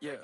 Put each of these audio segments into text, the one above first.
Yeah.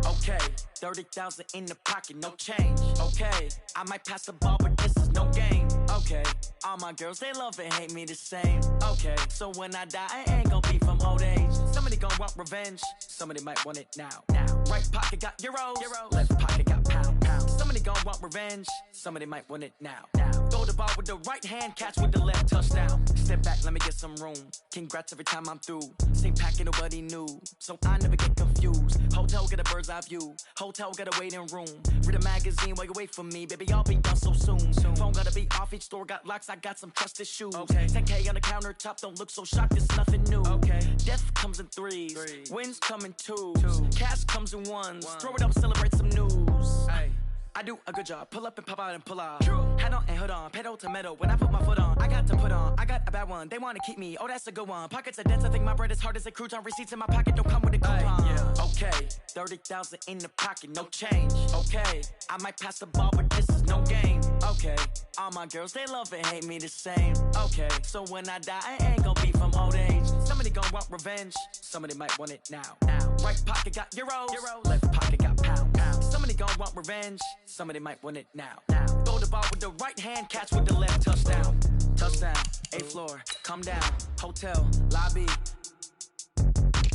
Okay. 30,000 in the pocket, no change. Okay. I might pass the ball, but this is no game. Okay. All my girls, they love and hate me the same. Okay. So when I die, I ain't gonna be from old age. Somebody gonna want revenge. Somebody might want it now. Right pocket got euros. Left pocket got pounds. Somebody gonna want revenge. Somebody might want it now. Throw the ball with the right hand, catch with the left, touchdown. Step back, let me get some room. Congrats every time I'm through. Same packet, nobody knew, so I never get confused. Hotel get a bird's eye view. Hotel got a waiting room. Read a magazine while you wait for me, baby. I'll be done so soon. Phone gotta be off, each store got locks. I got some trusted shoes. 10K on the countertop, don't look so shocked. It's nothing new. Death comes in threes. Wins come in twos. Cash comes in ones. Throw it up, celebrate some news. I do a good job. Pull up and pop out and pull off. Hat on and hood on. Pedal to metal. When I put my foot on, I got to put on. I got a bad one. They want to keep me. Oh, that's a good one. Pockets are dense. I think my bread is hard as a crouton. Receipts in my pocket don't come with a coupon. Okay. 30,000 in the pocket. No change. Okay. I might pass the ball, but this is no game. Okay. All my girls, they love and hate me the same. Okay. So when I die, I ain't gonna be from old age. Somebody gonna want revenge. Somebody might want it now. Right pocket got euros. Left pocket got pounds. Somebody gonna want revenge. Somebody might want it now. Throw the ball with the right hand, catch with the left, touchdown. Touchdown, 8th floor, come down. Hotel, lobby.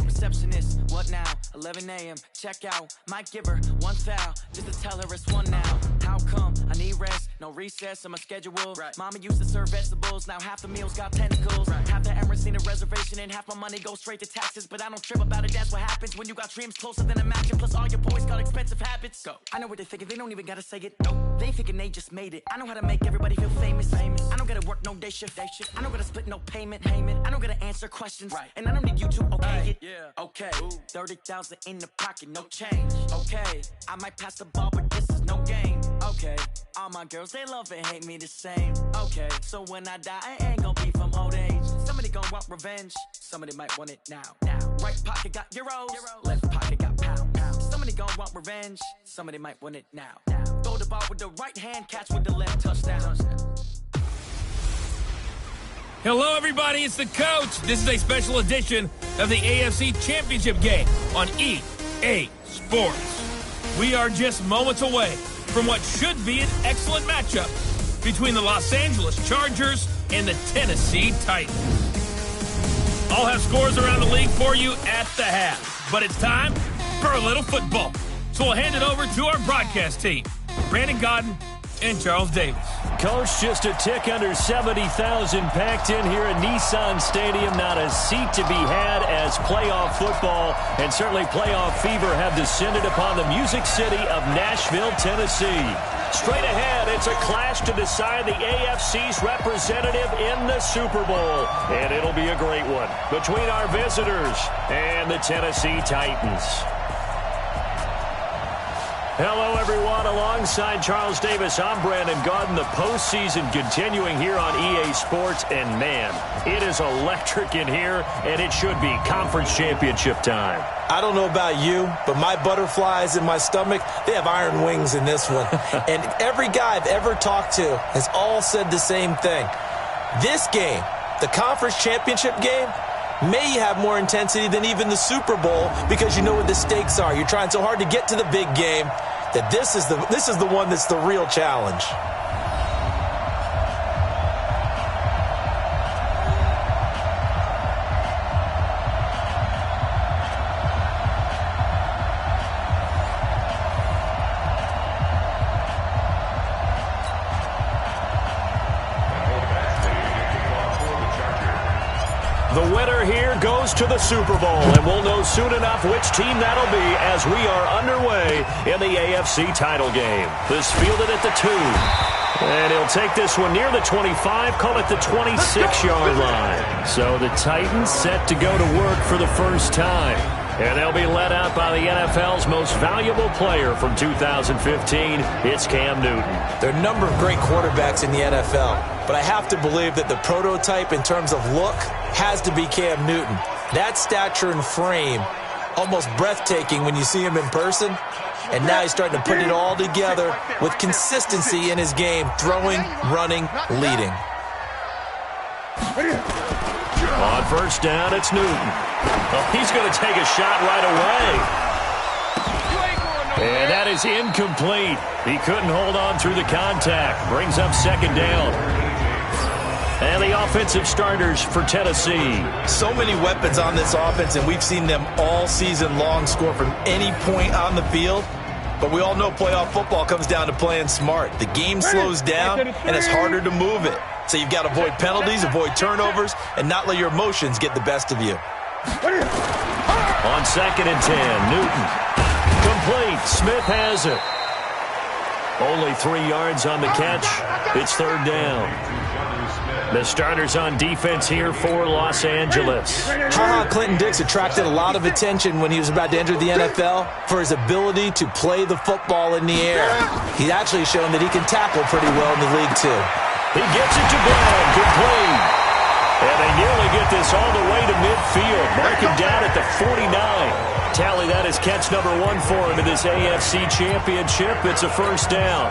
Receptionist, what now? 11 a.m., check out. Might give her one foul, just to tell her it's one now. How come? I need rest, no recess in my schedule. Mama used to serve vegetables, now half the meals got tentacles. Half the Emirates need a reservation and half my money goes straight to taxes. But I don't trip about it, that's what happens when you got dreams closer than a mansion. Plus all your boys got expensive habits. Go. I know what they're thinking, they don't even gotta say it. Nope. They thinking they just made it. I know how to make everybody feel famous. I don't gotta work no day shift. I don't gotta split no payment. I don't gotta answer questions. And I don't need you to okay it. Okay, 30,000 in the pocket, no change. Okay, I might pass the ball, but this is no game. Okay, all my girls, they love and hate me the same. Okay, so when I die, I ain't gonna be from old age. Somebody gonna want revenge. Somebody might want it now. Right pocket got euros. Left pocket got pounds. Somebody gonna want revenge. Somebody might want it now. Throw the ball with the right hand, catch with the left, touchdown. Hello, everybody. It's the coach. This is a special edition of the AFC Championship game on EA Sports. We are just moments away from what should be an excellent matchup between the Los Angeles Chargers and the Tennessee Titans. I'll have scores around the league for you at the half, but it's time for a little football. So we'll hand it over to our broadcast team, Brandon Godden and Charles Davis. Coach, just a tick under 70,000 packed in here at Nissan Stadium. Not a seat to be had as playoff football and certainly playoff fever have descended upon the Music City of Nashville, Tennessee. Straight ahead, it's a clash to decide the AFC's representative in the Super Bowl. And it'll be a great one between our visitors and the Tennessee Titans. Hello, everyone. Alongside Charles Davis, I'm Brandon Godden. The postseason continuing here on EA Sports. And, man, it is electric in here, and it should be conference championship time. I don't know about you, but my butterflies in my stomach, they have iron wings in this one. And every guy I've ever talked to has all said the same thing. This game, the conference championship game, may have more intensity than even the Super Bowl because you know what the stakes are. You're trying so hard to get to the big game that this is the one that's the real challenge. The winner here goes to the Super Bowl, and we'll know soon enough which team that'll be as we are underway in the AFC title game. This fielded at the 2. And he'll take this one near the 25, call it the 26-yard line. So the Titans set to go to work for the first time. And they'll be led out by the NFL's most valuable player from 2015. It's Cam Newton. There are a number of great quarterbacks in the NFL, but I have to believe that the prototype in terms of look has to be Cam Newton. That stature and frame, almost breathtaking when you see him in person. And now he's starting to put it all together with consistency in his game, throwing, running, leading. On first down, it's Newton. Well, he's going to take a shot right away. And that is incomplete. He couldn't hold on through the contact. Brings up second down. And the offensive starters for Tennessee. So many weapons on this offense, and we've seen them all season long score from any point on the field. But we all know playoff football comes down to playing smart. The game slows down, and it's harder to move it. So you've got to avoid penalties, avoid turnovers, and not let your emotions get the best of you. On 2nd and 10, Newton. Complete. Smith has it. Only 3 yards on the catch. It's third down. The starters on defense here for Los Angeles. Clinton Dix attracted a lot of attention when he was about to enter the NFL for his ability to play the football in the air. He's actually shown that he can tackle pretty well in the league, too. He gets it to Brown. Complete. And they nearly get this all the way to midfield. Mark him down at the 49. Tally that is catch number 1 for him in this AFC Championship. It's a first down.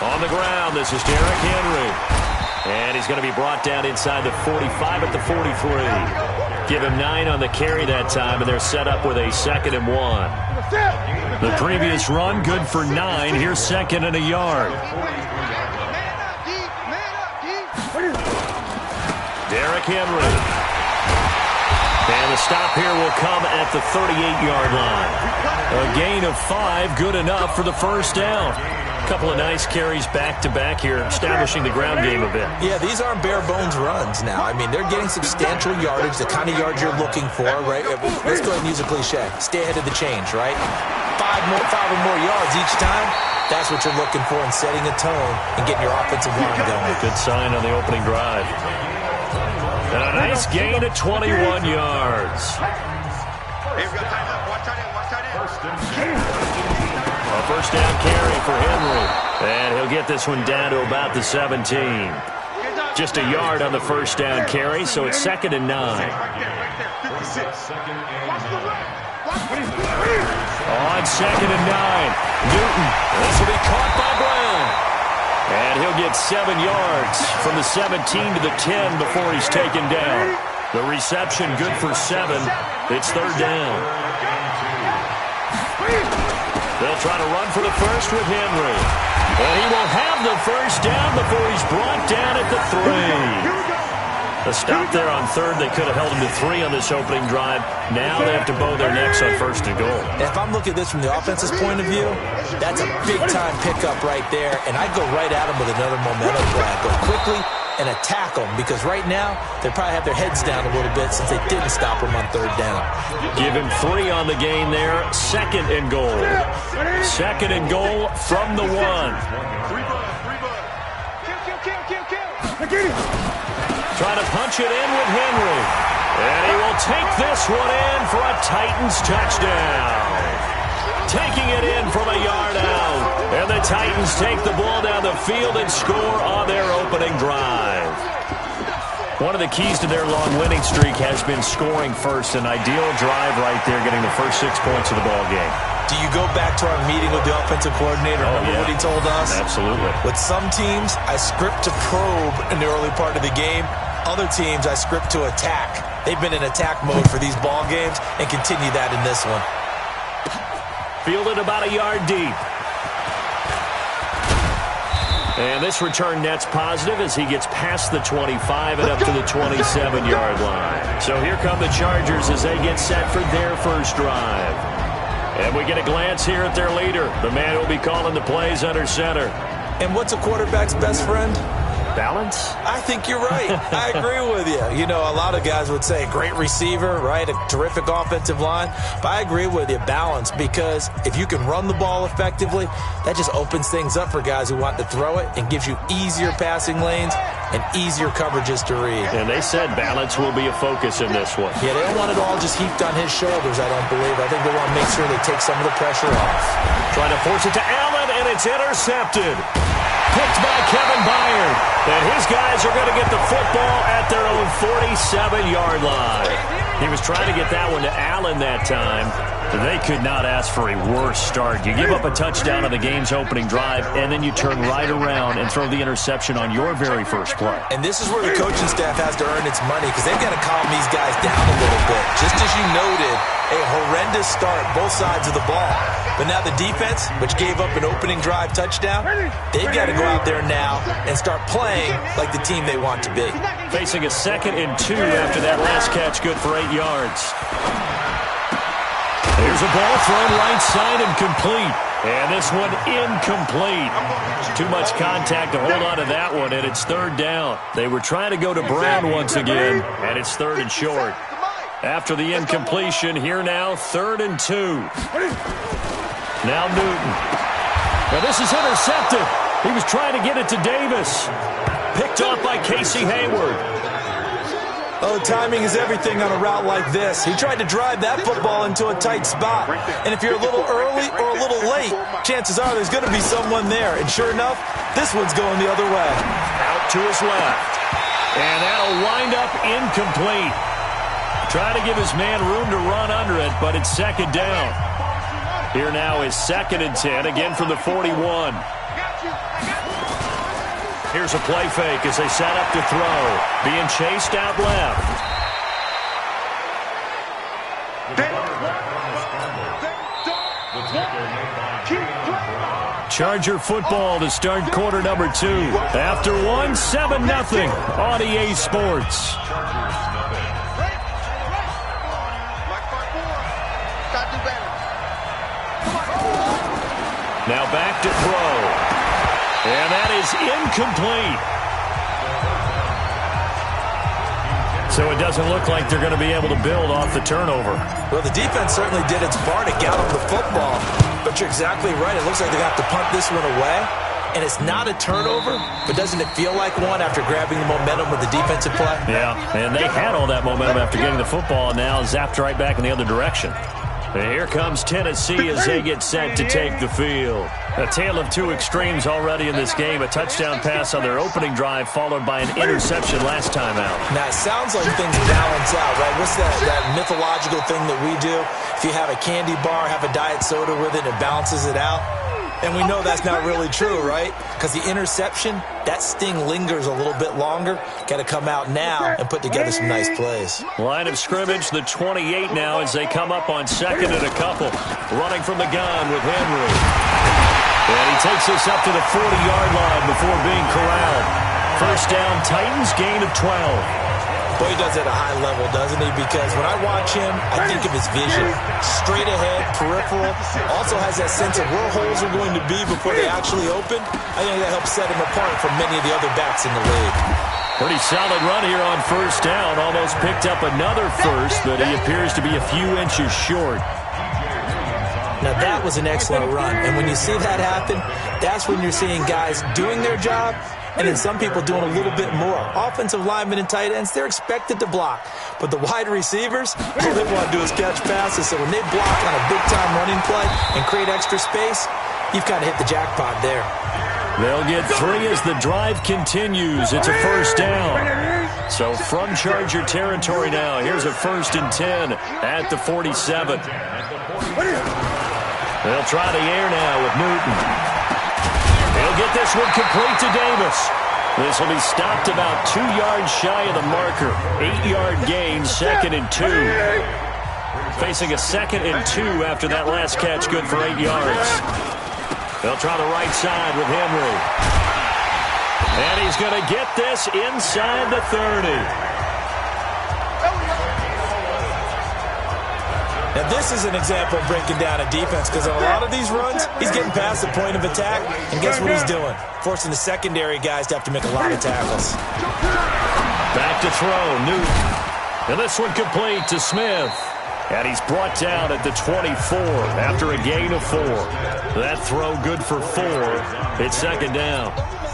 On the ground, this is Derrick Henry. And he's going to be brought down inside the 45 at the 43. Give him 9 on the carry that time, and they're set up with a 2nd and 1. The previous run, good for 9. Here's 2nd and a yard. Derrick Henry. And the stop here will come at the 38-yard line. A gain of 5, good enough for the first down. A couple of nice carries back-to-back here, establishing the ground game a bit. Yeah, these aren't bare-bones runs now. I mean, they're getting substantial yardage, the kind of yards you're looking for, right? Let's go ahead and use a cliche. Stay ahead of the change, right? 5 or more yards each time. That's what you're looking for in setting a tone and getting your offensive line going. Good sign on the opening drive. And a nice gain of 21 yards. A first down carry for Henry. And he'll get this one down to about the 17. Just a yard on the first down carry, so it's 2nd and 9. On 2nd and 9, Newton. This will be caught by Brown. And he'll get 7 yards from the 17 to the 10 before he's taken down. The reception good for 7. It's third down. They'll try to run for the first with Henry. And he will have the first down before he's brought down at the 3. A stop there on third. They could have held him to 3 on this opening drive. Now they have to bow their necks on 1st and goal. If I'm looking at this from the offense's point of view, that's a big-time pickup right there. And I'd go right at him with another momentum grab. Go quickly and attack them, because right now they probably have their heads down a little bit since they didn't stop him on third down. Give him 3 on the gain there. 2nd and goal. 2nd and goal from the 1. Trying to punch it in with Henry. And he will take this one in for a Titans touchdown. Taking it in from a yard out. And the Titans take the ball down the field and score on their opening drive. One of the keys to their long winning streak has been scoring first. An ideal drive right there, getting the first 6 points of the ball game. Do you go back to our meeting with the offensive coordinator? Remember what he told us? Absolutely. With some teams, I script to probe in the early part of the game. Other teams, I script to attack. They've been in attack mode for these ball games and continue that in this one. Fielded about a yard deep. And this return net's positive as he gets past the 25 and up to the 27-yard line. So here come the Chargers as they get set for their first drive. And we get a glance here at their leader, the man who will be calling the plays under center. And what's a quarterback's best friend? Balance? I think you're right. I agree with you. You know, a lot of guys would say great receiver, right? A terrific offensive line. But I agree with you, balance, because if you can run the ball effectively, that just opens things up for guys who want to throw it and gives you easier passing lanes and easier coverages to read. And they said balance will be a focus in this one. Yeah, they don't want it all just heaped on his shoulders, I don't believe. I think they want to make sure they take some of the pressure off. Trying to force it to Allen, and it's intercepted. Picked by Kevin Byard. And his guys are going to get the football at their own 47-yard line. He was trying to get that one to Allen that time. They could not ask for a worse start. You give up a touchdown on the game's opening drive, and then you turn right around and throw the interception on your very first play. And this is where the coaching staff has to earn its money because they've got to calm these guys down a little bit. Just as you noted, a horrendous start, both sides of the ball. But now the defense, which gave up an opening drive touchdown, they've got to go out there now and start playing like the team they want to be. Facing a 2nd and 2 after that last catch, good for 8 yards. Here's a ball thrown right side and complete. And this one incomplete. Too much contact to hold on to that one, and it's 3rd down. They were trying to go to Brown once again, and it's 3rd and short. After the incompletion, here now, 3rd and 2. Now Newton. Now this is intercepted. He was trying to get it to Davis. Picked off by Casey Hayward. Oh, timing is everything on a route like this. He tried to drive that football into a tight spot. And if you're a little early or a little late, chances are there's going to be someone there. And sure enough, this one's going the other way. Out to his left. And that'll wind up incomplete. Trying to give his man room to run under it, but it's 2nd down. Here now is 2nd and 10, again from the 41. Here's a play fake as they set up to throw. Being chased out left. Charger football to start quarter number 2. After 1, 7-0 on EA Sports. Now back to throw. And that is incomplete. So it doesn't look like they're going to be able to build off the turnover. Well, the defense certainly did its part to gallop the football. But you're exactly right. It looks like they got to punt this one away. And it's not a turnover, but doesn't it feel like one after grabbing the momentum with the defensive play? Yeah, and they had all that momentum after getting the football, and now zapped right back in the other direction. And here comes Tennessee as they get set to take the field. A tale of two extremes already in this game. A touchdown pass on their opening drive followed by an interception last time out. Now, it sounds like things balance out, right? What's that mythological thing that we do? If you have a candy bar, have a diet soda with it, it balances it out. And we know that's not really true, right? Because the interception, that sting lingers a little bit longer. Got to come out now and put together some nice plays. Line of scrimmage, the 28 now as they come up on 2nd and a couple. Running from the gun with Henry. And he takes us up to the 40-yard line before being corralled. First down, Titans, gain of 12. Boy, he does it at a high level, doesn't he? Because when I watch him, I think of his vision. Straight ahead, peripheral. Also has that sense of where holes are going to be before they actually open. I think that helps set him apart from many of the other backs in the league. Pretty solid run here on first down. Almost picked up another first, but he appears to be a few inches short. Now, that was an excellent run. And when you see that happen, that's when you're seeing guys doing their job and then some people doing a little bit more. Offensive linemen and tight ends, they're expected to block. But the wide receivers, all they want to do is catch passes. So when they block on a big-time running play and create extra space, you've kind of hit the jackpot there. They'll get 3 as the drive continues. It's a first down. So from Charger territory now, here's a 1st and 10 at the 47. They'll try the air now with Newton. He'll get this one complete to Davis. This will be stopped about 2 yards shy of the marker. 8-yard gain, 2nd and 2. Facing a 2nd and 2 after that last catch, good for 8 yards. They'll try the right side with Henry. And he's going to get this inside the 30. Now, this is an example of breaking down a defense because on a lot of these runs, he's getting past the point of attack, and guess what he's doing? Forcing the secondary guys to have to make a lot of tackles. Back to throw, Newton. And this one complete to Smith. And he's brought down at the 24 after a gain of 4. That throw good for 4. It's 2nd down.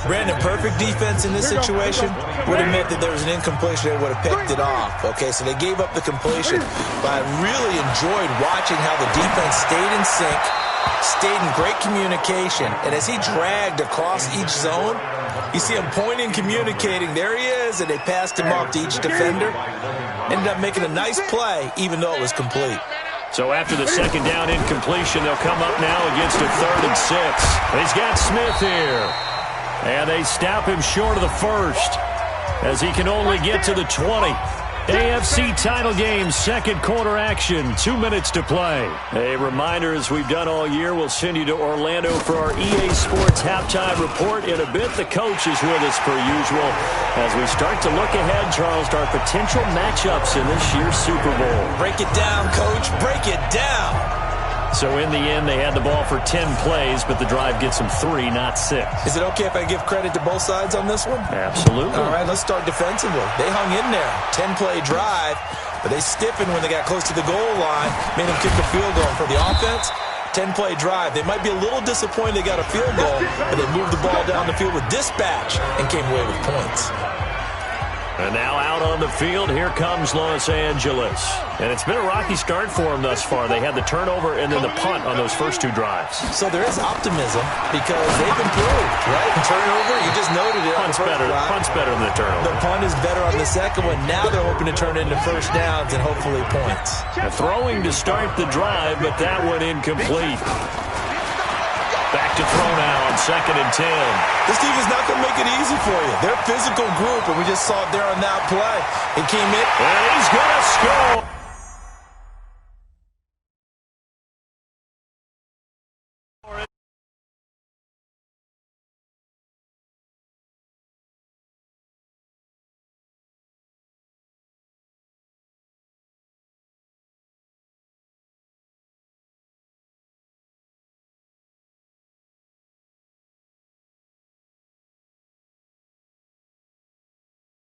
Brandon, perfect defense in this situation would have meant that there was an incompletion. They would have picked it off. Okay, so they gave up the completion. But I really enjoyed watching how the defense stayed in sync, stayed in great communication. And as he dragged across each zone, you see him pointing, communicating. There he is, and they passed him off to each defender. Ended up making a nice play, even though it was complete. So after the second down incompletion, they'll come up now against a 3rd and 6. He's got Smith here. And they stop him short of the first as he can only get to the 20. AFC title game, second quarter action, 2 minutes to play. A reminder, as we've done all year, we'll send you to Orlando for our EA Sports halftime report. In a bit, the coach is with us per usual as we start to look ahead, Charles, to our potential matchups in this year's Super Bowl. Break it down, Coach. Break it down. So in the end, they had the ball for 10 plays, but the drive gets them 3, not 6. Is it okay if I give credit to both sides on this one? Absolutely. All right, let's start defensively. They hung in there. 10-play drive, but they stiffened when they got close to the goal line, made them kick the field goal. For the offense, 10-play drive. They might be a little disappointed they got a field goal, but they moved the ball down the field with dispatch and came away with points. And now out on the field, here comes Los Angeles. And it's been a rocky start for them thus far. They had the turnover and then the punt on those first 2 drives. So there is optimism because they've improved, right? Turnover, you just noted it. Punt's better than the turnover. The punt is better on the second one. Now they're hoping to turn it into first downs and hopefully points. Throwing to start the drive, but that one incomplete. Back to throw now on 2nd and 10. This team is not going to make it easy for you. They're a physical group, and we just saw it there on that play. It came in. And he's going to score.